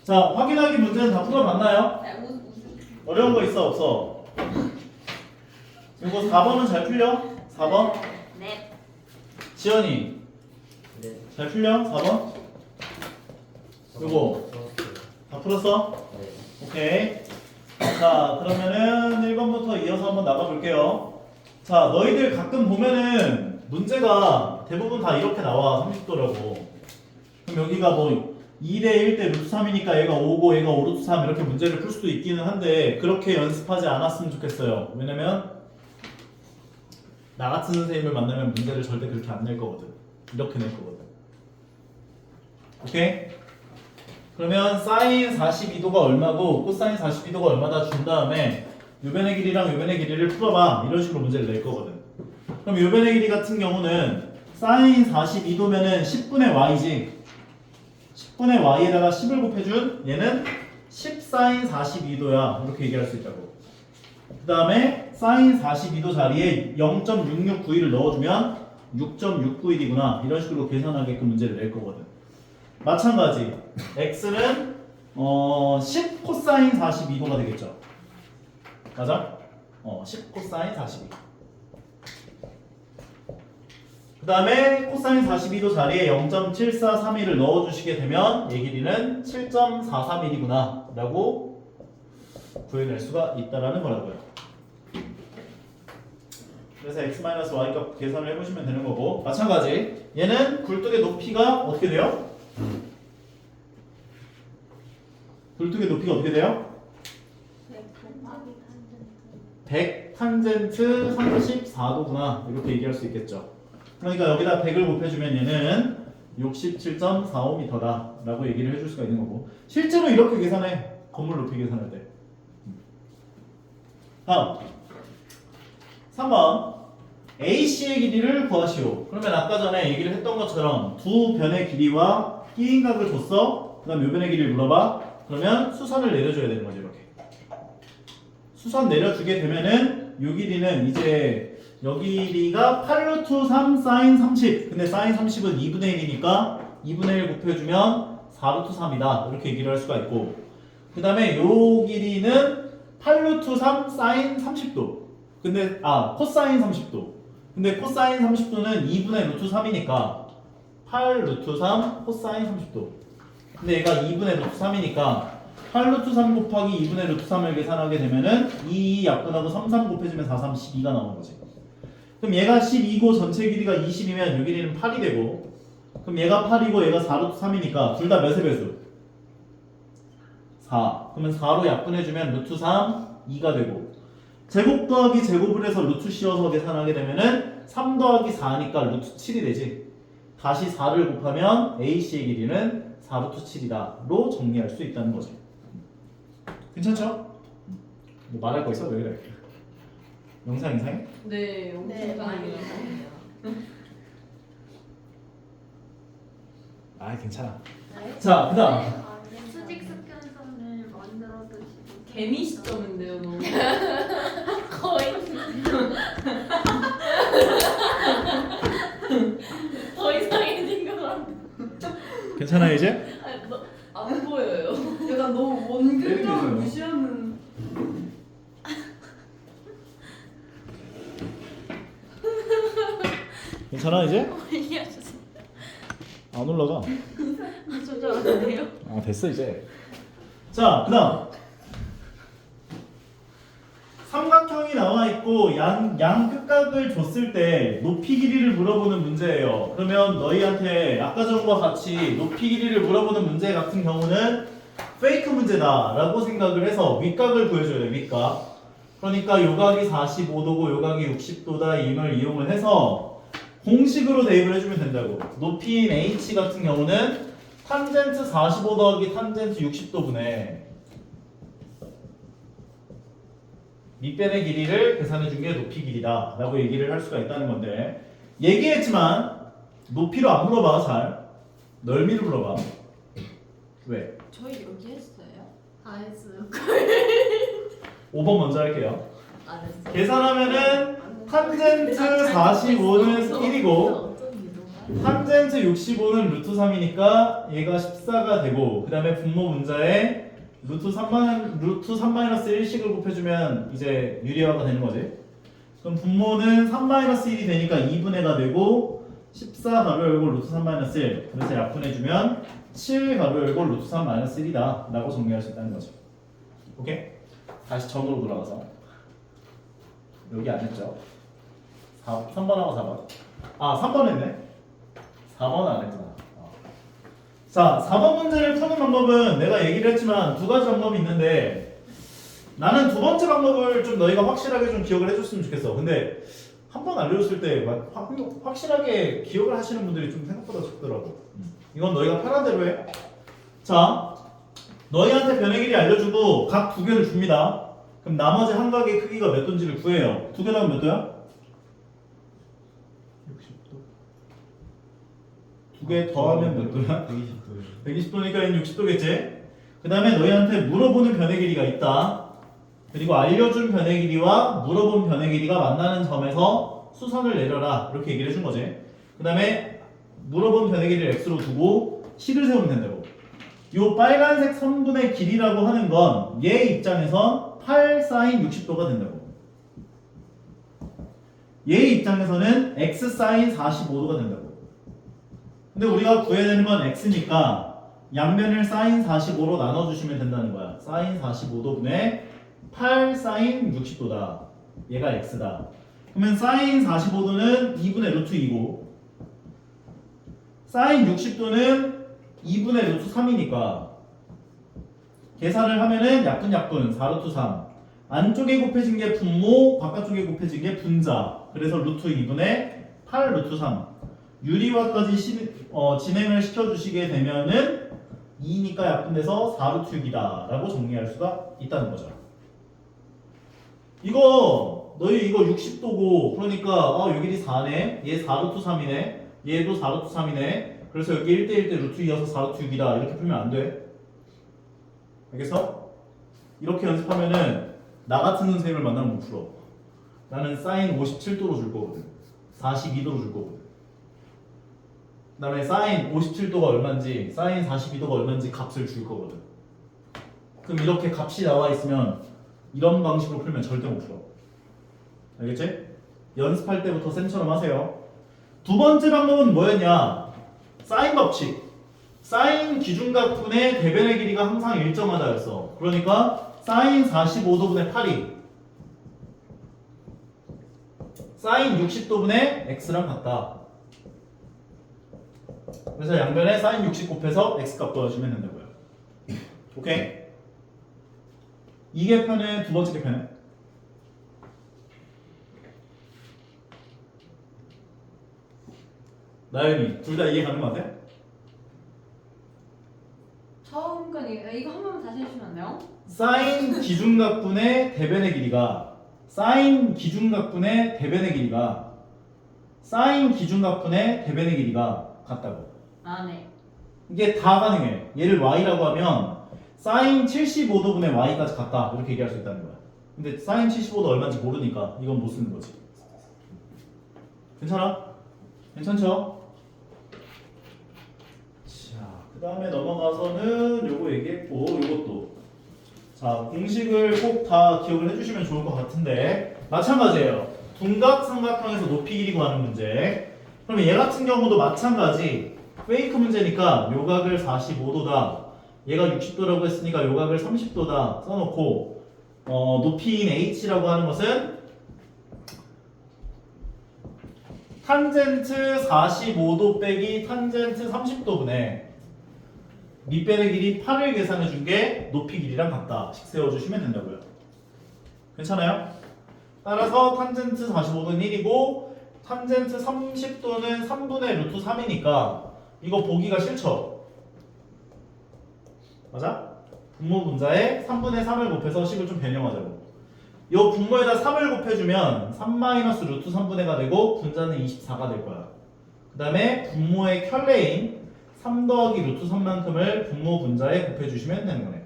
자, 확인하기 문제는 다 풀어봤나요? 어려운 거 있어 없어? 이거 4번은 잘 풀려? 4번? 네. 지연이 네. 잘 풀려? 4번? 요거 다 풀었어? 네. 오케이. 자, 그러면은 1번부터 이어서 한번 나가볼게요. 자, 너희들 가끔 보면은 문제가 대부분 다 이렇게 나와. 30도라고. 그럼 여기가 뭐 2대 1대 루트 3이니까 얘가 5고 얘가 5 루트 3 이렇게 문제를 풀 수도 있기는 한데 그렇게 연습하지 않았으면 좋겠어요. 왜냐면 나 같은 선생님을 만나면 문제를 절대 그렇게 안 낼 거거든. 이렇게 낼 거거든. 오케이? 그러면 사인 42도가 얼마고 코사인 42도가 얼마다 준 다음에 요변의 길이랑 요변의 길이를 풀어봐. 이런 식으로 문제를 낼 거거든. 그럼 요변의 길이 같은 경우는 사인 42도면은 10분의 y지. 10분의 y에다가 10을 곱해준 얘는 10 사인 42도야. 이렇게 얘기할 수 있다고. 그 다음에 사인 42도 자리에 0.6691을 넣어주면 6.691이구나. 이런 식으로 계산하게끔 문제를 낼 거거든. 마찬가지 x는 10 코사인 42도가 되겠죠. 맞아? 10 코사인 42. 그 다음에 코사인 42도 자리에 0.7431을 넣어주시게 되면 얘 길이는 7.431이구나 라고 구해낼 수가 있다라는 거라고요. 그래서 x-y 값 계산을 해보시면 되는 거고, 마찬가지 얘는 굴뚝의 높이가 어떻게 돼요? 굴뚝의 높이가 어떻게 돼요? 100 탄젠트 34도구나 이렇게 얘기할 수 있겠죠. 그러니까 여기다 100을 곱해주면 얘는 67.45m다 라고 얘기를 해줄 수가 있는 거고, 실제로 이렇게 계산해. 건물 높이 계산할 때. 다음 3번 AC의 길이를 구하시오. 그러면 아까 전에 얘기를 했던 것처럼 두 변의 길이와 끼인 각을 줬어. 그 다음 요 변의 길이를 물어봐. 그러면 수선을 내려줘야 되는 거지. 이렇게 수선 내려주게 되면은 요 길이는 이제 여기 길이가 8루트 3 사인 30. 근데 사인 30은 2분의 1이니까 2분의 1 곱해주면 4루트 3이다 이렇게 얘기를 할 수가 있고, 그 다음에 요 길이는 8루트 3 사인 30도. 근데 코사인 30도. 근데 코사인 30도는 2분의 루트 3이니까 8 루트 3 코사인 30도. 근데 얘가 2분의 루트 3이니까 8 루트 3 곱하기 2분의 루트 3을 계산하게 되면은 2 약분하고 3 곱해주면 4, 3, 12가 나오는 거지. 그럼 얘가 12고 전체 길이가 20이면 요 길이는 8이 되고, 그럼 얘가 8이고 얘가 4 루트 3이니까 둘 다 몇의 배수? 4. 그러면 4로 약분해주면 루트 3, 2가 되고, 제곱 더하기 제곱을 해서 루트 씌워서 계산하게 되면은 3 더하기 4니까 루트 7이 되지. 다시 4를 곱하면 AC의 길이는 4 루트 7이다 로 정리할 수 있다는 거지. 괜찮죠? 뭐 말할 거 있어? 왜 그래? 영상 이상해? 네, 네, 많이 괜찮아. 자, 그 다음 수직 수평선을 만들어 두시고 개미 시점인데요, 너무. 거의 더 이상해진 것 같아. 괜찮아 이제? 안 보여요. 약간 너무 원근감을 되죠. 무시하는. 괜찮아 이제? 이해하셨어요? 안 올라가. 조절하세요? 됐어 이제. 자, 그 다음 삼각형이 나와 있고 양 끝각을 줬을 때 높이 길이를 물어보는 문제예요. 그러면 너희한테 아까 전과 같이 높이 길이를 물어보는 문제 같은 경우는 페이크 문제다 라고 생각을 해서 윗각을 구해줘야 돼. 윗각. 그러니까 요각이 45도고 요각이 60도다 임을 이용을 해서 공식으로 대입을 해주면 된다고. 높이인 h 같은 경우는 탄젠트 45 더하기 탄젠트 60도분의 밑변의 길이를 계산해 준 게 높이 길이다 라고 얘기를 할 수가 있다는 건데, 얘기했지만 높이로 안 물어봐. 잘 넓이로 물어봐. 왜? 저희 여기 했어요? 다 했어요. 5번 먼저 할게요. 안 했어요. 계산하면은 탄젠트 45는 1이고 어떤 이동가? 탄젠트 65는 루트 3이니까 얘가 14가 되고 그 다음에 분모 분자에 루트 3-1씩을 곱해주면 이제 유리화가 되는 거지. 그럼 분모는 3-1이 되니까 2분의가 되고 14 가로 열고 루트 3-1 그래서 약분해주면 7 가로 열고 루트 3-1이다 라고 정리할 수 있다는 거죠. 오케이? 다시 점으로 돌아가서 여기 안 했죠? 3번하고 4번. 아, 3번 했네. 4번 안 했구나. 자, 4번 문제를 푸는 방법은 내가 얘기를 했지만 두 가지 방법이 있는데 나는 두 번째 방법을 좀 너희가 확실하게 좀 기억을 해줬으면 좋겠어. 근데 한 번 알려줬을 때 확실하게 기억을 하시는 분들이 좀 생각보다 적더라고. 이건 너희가 편한 대로 해. 자, 너희한테 변의 길이 알려주고 각 두 개를 줍니다. 그럼 나머지 한 각의 크기가 몇 도인지를 구해요. 두 개 다음 몇 도야? 60도. 두 개 더하면 몇 도야? 120도요. 120도니까 60도겠지? 그 다음에 너희한테 물어보는 변의 길이가 있다. 그리고 알려준 변의 길이와 물어본 변의 길이가 만나는 점에서 수선을 내려라. 이렇게 얘기를 해준 거지. 그 다음에 물어본 변의 길이를 x로 두고 식을 세우면 된다고. 요 빨간색 선분의 길이라고 하는 건 얘 입장에선 8 사인 60도가 된다고. 얘 입장에서는 x 사인 45도가 된다고. 근데 우리가 구해야 되는 건 x니까 양면을 사인 45로 나눠주시면 된다는 거야. 사인 45도분의 8 사인 60도다. 얘가 x다. 그러면 사인 45도는 2분의 루트 2고 사인 60도는 2분의 루트 3이니까 계산을 하면은 약분 4루트 3 안쪽에 곱해진 게 분모 바깥쪽에 곱해진 게 분자 그래서 루트 2분의 8 루트 3 유리화까지 진행을 시켜주시게 되면은 2니까 약분돼서 4루트 6이다 라고 정리할 수가 있다는 거죠. 이거 너희 이거 60도고 그러니까 요 길이 4네 얘 4루트 3이네 얘도 4루트 3이네 그래서 여기 1대1 대 루트 2여서 4루트 6이다 이렇게 풀면 안 돼. 알겠어? 이렇게 연습하면은 나 같은 선생님을 만나면 못 풀어. 나는 사인 57도로 줄 거거든. 42도로 줄 거거든. 그 다음에 사인 57도가 얼마인지 사인 42도가 얼마인지 값을 줄 거거든. 그럼 이렇게 값이 나와 있으면 이런 방식으로 풀면 절대 못 풀어. 알겠지? 연습할 때부터 쌤처럼 하세요. 두 번째 방법은 뭐였냐? 사인 법칙. 사인 기준각분의 대변의 길이가 항상 일정하다였어. 그러니까 사인 45도분의 8이 사인 60도분의 x랑 같다. 그래서 양변에 사인 60 곱해서 x값 더하시면 된다고요. 오케이? 이게 편해? 두 번째 게 편해? 나연이 둘 다 이해 가는 거 같아? 처음 거니 이거 한 번만 다시 해주시면 안 돼요? 사인 기준각분의 대변의 길이가 사인 기준각분의 대변의 길이가 사인 기준각분의 대변의 길이가 같다고. 아 네. 이게 다 가능해. 얘를 y라고 하면 사인 75도분의 y까지 같다 이렇게 얘기할 수 있다는 거야. 근데 사인 75도 얼마인지 모르니까 이건 못 쓰는 거지. 괜찮아? 괜찮죠? 자, 그 다음에 넘어가서는 요거 얘기했고 요것도 자 공식을 꼭 다 기억을 해주시면 좋을 것 같은데 마찬가지예요. 둔각 삼각형에서 높이 길이 구하는 문제. 그러면 얘 같은 경우도 마찬가지 페이크 문제니까 요각을 45도다 얘가 60도라고 했으니까 요각을 30도다 써놓고 높이인 h라고 하는 것은 탄젠트 45도 빼기 탄젠트 30도분의 밑변의 길이 8을 계산해 준 게 높이 길이랑 같다 식 세워주시면 된다고요. 괜찮아요? 따라서 탄젠트 45도는 1이고 탄젠트 30도는 3분의 루트 3이니까 이거 보기가 싫죠? 맞아? 분모 분자에 3분의 3을 곱해서 식을 좀 변형하자고. 요 분모에다 3을 곱해주면 3 루트 3분의가 되고 분자는 24가 될 거야. 그 다음에 분모의 켤레인 3 더하기 루트 3만큼을 분모 분자에 곱해주시면 되는 거네.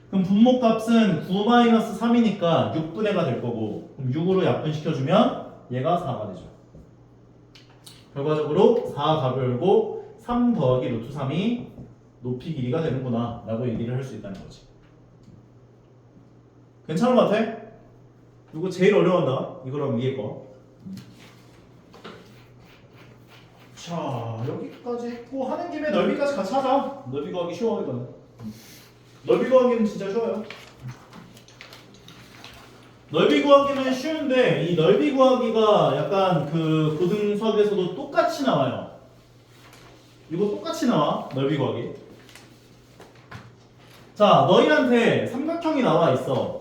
그럼 분모 값은 9 3이니까 6분의가 될 거고 그럼 6으로 약분시켜주면 얘가 4가 되죠. 결과적으로 4가 열고 3 더하기 루트 3이 높이 길이가 되는구나 라고 얘기를 할 수 있다는 거지. 괜찮은 것 같아? 이거 제일 어려운다. 이거랑 위에 거. 자, 여기까지 했고 하는 김에 넓이까지 같이 하자. 넓이 구하기 쉬워 이거는. 넓이 구하기는 진짜 쉬워요. 넓이 구하기는 쉬운데 이 넓이 구하기가 약간 그 고등 수학에서도 똑같이 나와요. 이거 똑같이 나와. 넓이 구하기. 자, 너희한테 삼각형이 나와 있어.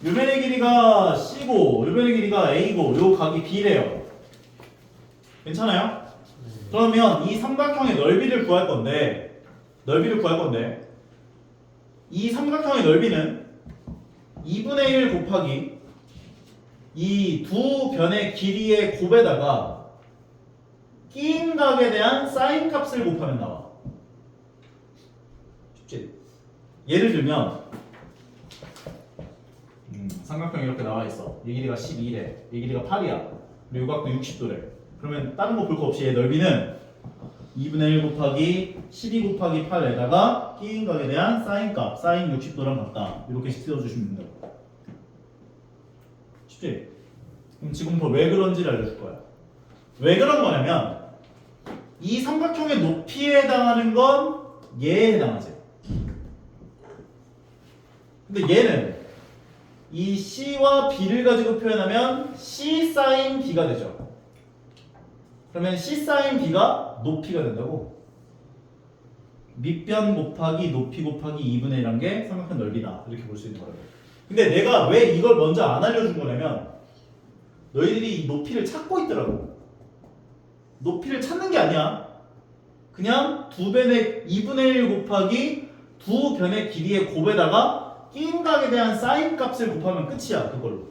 요 변의 길이가 C고 요 변의 길이가 A고 요 각이 B래요. 괜찮아요? 그러면 이 삼각형의 넓이를 구할 건데 이 삼각형의 넓이는 2분의 1 곱하기 이 두 변의 길이의 곱에다가 끼인 각에 대한 사인 값을 곱하면 나와. 쉽지? 예를 들면 삼각형이 이렇게 나와 있어. 이 길이가 12래. 이 길이가 8이야. 그리고 요 각도 60도래. 그러면 다른 거 볼 거 없이 얘 넓이는 2분의 1 곱하기 12 곱하기 8에다가 끼인 각에 대한 사인 값, 사인 60도랑 같다. 이렇게 쓰여주시면 된다고. 쉽지? 그럼 지금부터 왜 그런지를 알려줄 거야. 왜 그런 거냐면 이 삼각형의 높이에 해당하는 건 얘에 해당하지. 근데 얘는 이 C와 B를 가지고 표현하면 C 사인 B가 되죠. 그러면 C 사인 B가 높이가 된다고. 밑변 곱하기 높이 곱하기 2분의 1한 게 삼각형 넓이다. 이렇게 볼 수 있는 거예요. 근데 내가 왜 이걸 먼저 안 알려준 거냐면 너희들이 이 높이를 찾고 있더라고. 높이를 찾는 게 아니야. 그냥 2분의 1 곱하기 두 변의 길이의 곱에다가 끼인 각에 대한 사인 값을 곱하면 끝이야. 그걸로.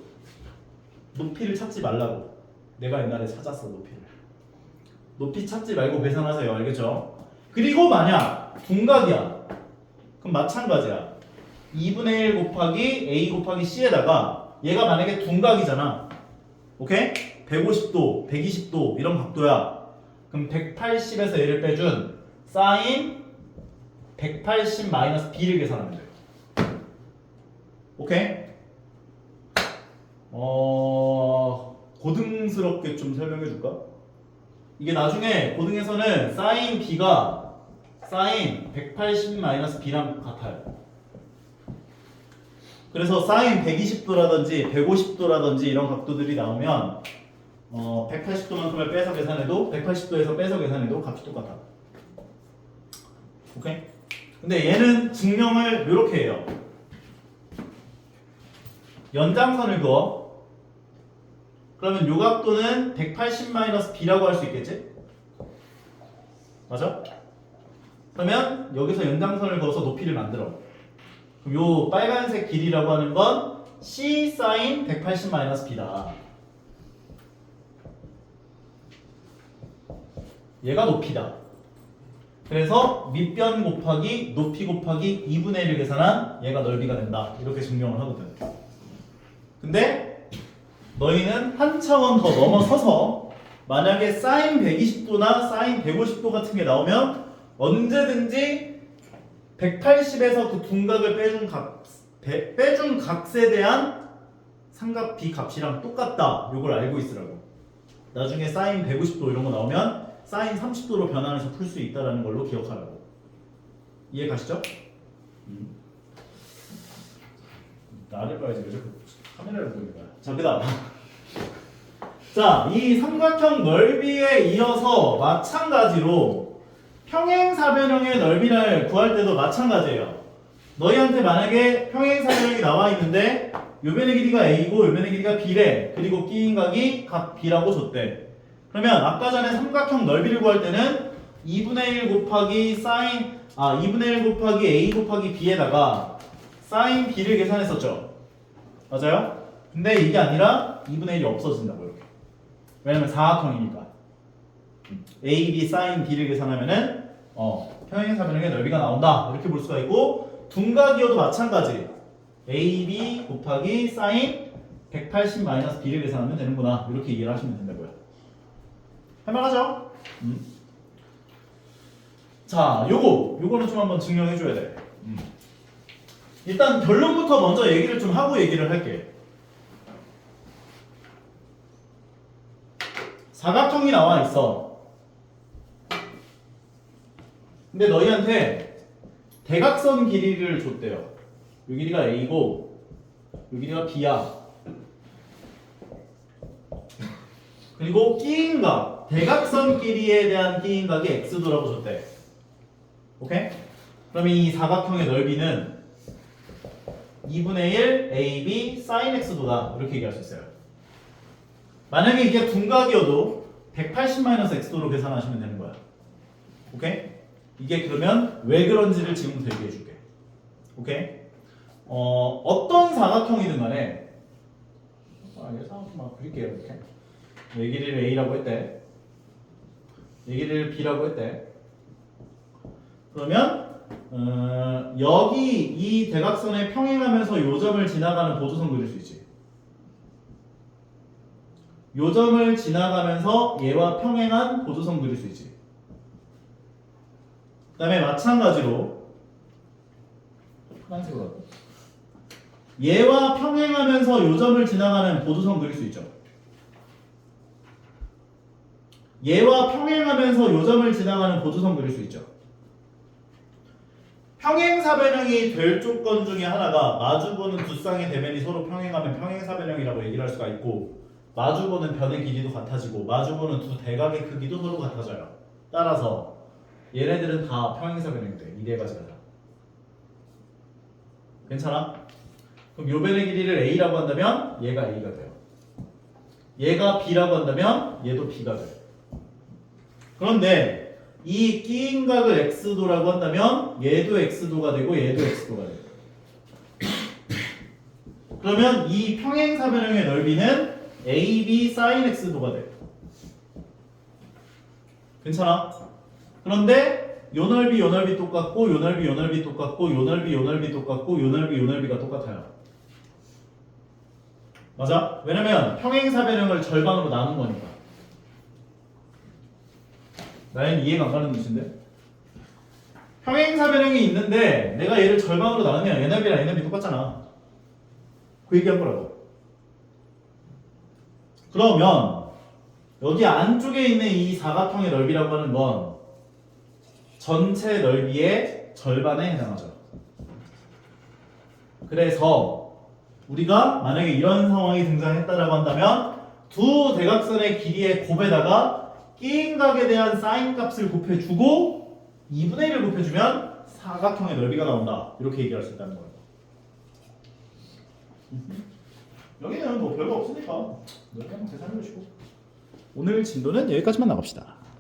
높이를 찾지 말라고. 내가 옛날에 찾았어. 높이를. 높이 찾지 말고 계산하세요. 알겠죠? 그리고 만약 둔각이야. 그럼 마찬가지야. 2분의 1 곱하기 A 곱하기 C에다가 얘가 만약에 둔각이잖아. 오케이? 150도, 120도 이런 각도야. 그럼 180에서 얘를 빼준 사인 180 마이너스 B를 계산하면 돼요. 오케이? 고등스럽게 좀 설명해 줄까? 이게 나중에 고등에서는 사인 B가 사인 180 마이너스 B랑 같아요. 그래서 사인 120도라든지 150도라든지 이런 각도들이 나오면 180도만큼을 빼서 계산해도 180도에서 빼서 계산해도 값이 똑같아. 오케이? 근데 얘는 증명을 이렇게 해요. 연장선을 그어. 그러면 요 각도는 180-B라고 할 수 있겠지? 맞아? 그러면 여기서 연장선을 그어서 높이를 만들어. 그럼 요 빨간색 길이라고 하는 건 C 사인 180-B다. 얘가 높이다. 그래서 밑변 곱하기 높이 곱하기 2분의 1을 계산한 얘가 넓이가 된다. 이렇게 증명을 하거든. 근데 너희는 한 차원 더 넘어서서 만약에 사인 120도나 사인 150도 같은 게 나오면 언제든지 180에서 그 둔각을 빼준 값에 대한 삼각 B 값이랑 똑같다. 요걸 알고 있으라고. 나중에 사인 150도 이런 거 나오면 사인 30도로 변환해서 풀 수 있다는 걸로 기억하라고. 이해 가시죠? 나를 봐야지 왜 자꾸 카메라를 보는 거야. 자, 그다음. 자, 이 삼각형 넓이에 이어서 마찬가지로 평행사변형의 넓이를 구할 때도 마찬가지예요. 너희한테 만약에 평행사변형이 나와 있는데 요 변의 길이가 A고 요 변의 길이가 B래. 그리고 끼인 각이 각 B라고 줬대. 그러면 아까 전에 삼각형 넓이를 구할 때는 2분의 1 곱하기 A 곱하기 B에다가 사인 B를 계산했었죠. 맞아요? 근데 이게 아니라 2분의 1이 없어진다고 이렇게. 왜냐면 사각형이니까. A, B, 사인 B를 계산하면은 평행사변형의 넓이가 나온다. 이렇게 볼 수가 있고 둔각이어도 마찬가지. A, B 곱하기 사인 180-B를 계산하면 되는구나. 이렇게 이해를 하시면 된다고요. 할만하죠? 자, 요거는 좀 한번 증명해줘야 돼. 일단 결론부터 먼저 얘기를 좀 하고 얘기를 할게. 사각형이 나와 있어. 근데 너희한테 대각선 길이를 줬대요. 요 길이가 A고 요 길이가 B야. 그리고 끼인각, 대각선 길이에 대한 끼인각이 X도라고 줬대. 오케이? 그럼 이 사각형의 넓이는 2분의 1 AB sin X도다. 이렇게 얘기할 수 있어요. 만약에 이게 둔각이어도 180-X도로 계산하시면 되는 거야. 오케이? 이게 그러면 왜 그런지를 지금부터 얘기해 줄게. 오케이? 어떤 사각형이든 간에 예상만 그릴게요. 이렇게. 얘기를 A라고 했대. 얘기를 B라고 했대. 그러면 여기 이 대각선에 평행하면서 요점을 지나가는 보조선 그릴 수 있지. 요점을 지나가면서 얘와 평행한 보조선 그릴 수 있지. 그 다음에 마찬가지로 파란색으로 할까? 얘와 평행하면서 요점을 지나가는 보조선 그릴 수 있죠. 얘와 평행하면서 요점을 지나가는 보조선 그릴 수 있죠. 평행사변형이 될 조건 중에 하나가 마주보는 두 쌍의 대면이 서로 평행하면 평행사변형이라고 얘기를 할 수가 있고, 마주보는 변의 길이도 같아지고 마주보는 두 대각의 크기도 서로 같아져요. 따라서 얘네들은 다 평행사변형이 돼. 이 네 가지가 다. 괜찮아? 그럼 요 변의 길이를 A라고 한다면 얘가 A가 돼요. 얘가 B라고 한다면 얘도 B가 돼요. 그런데 이 끼인각을 X도라고 한다면 얘도 X도가 되고 얘도 X도가 돼요. 그러면 이 평행사변형의 넓이는 AB sin X도가 돼요. 괜찮아? 그런데 요 넓이 요 넓이 똑같고 요 넓이 요 넓이 똑같고 요 넓이 요 넓이 똑같고 요 넓이 요 넓이가 똑같아요. 맞아? 왜냐면 평행사변형을 절반으로 나눈 거니까. 나는 이해가 안 가는 뜻인데? 평행사변형이 있는데 내가 얘를 절반으로 나누면 얘 넓이랑 얘 넓이 똑같잖아. 그 얘기한 거라고. 그러면 여기 안쪽에 있는 이 사각형의 넓이라고 하는 건 전체 넓이의 절반에 해당하죠. 그래서 우리가 만약에 이런 상황이 등장했다라고 한다면 두 대각선의 길이의 곱에다가 끼인각에 대한 사인 값을 곱해주고 2분의 1을 곱해주면 사각형의 넓이가 나온다. 이렇게 얘기할 수 있다는 거예요. 여기는 뭐 별거 없으니까 넓이 한번 계산해 보시고 오늘 진도는 여기까지만 나갑시다.